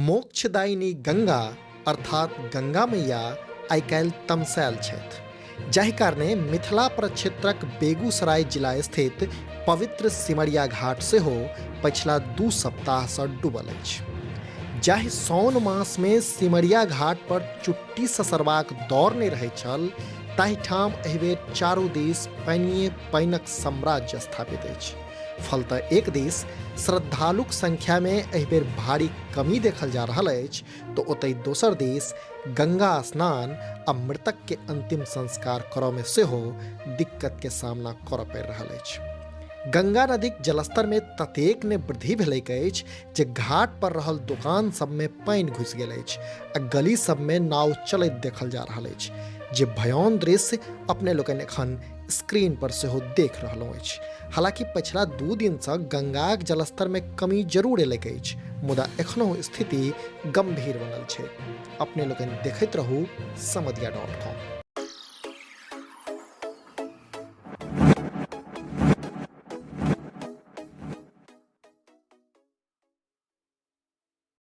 मोक्षदायिनी गंगा अर्थात गंगा मैया आइ काल्हि तमसायल छथि, जाहि कारणे मिथिला प्रक्षेत्रक बेगूसराय जिला स्थित पवित्र सिमरिया घाट सेहो पछिला 2 सप्ताहसँ डूबल अछि। जाहि साउन मासमे सिमरिया घाट पर चुट्टी ससरबाक दौर नहि रहैत छल, ताहि ठाम एहिबेर चारू दिस पानिये पानिक साम्राज्य स्थापित अछि। फलतः एक दिस श्रद्धालुक संख्या में एहिबेर भारी कमी देखल जा रहल अछि, तो ओतहि दोसर दिस गंगा स्नान आ मृतक के अंतिम संस्कार करय में सेहो दिक्कत के सामना करय पड़ि रहल अछि। गंगा नदीक जलस्तर में ततेक ने वृद्धि भेलैक अछि जे घाट पर रहल दुकान सब में पानि घुसि गेल अछि आ गली सब में नाव चलैत देखल जा रहल अछि, जे भयान दृश्य अपने लोकनि एखन स्क्रीन पर सेहो देख रहलहुँ अछि। हालांकि पछिला 2 दिनसँ गंगाक जलस्तर में कमी जरूर एलैक अछि, मुदा एखनो स्थिति गंभीर बनल छै। अपने लोकनि देखैत रहू समधिया.com।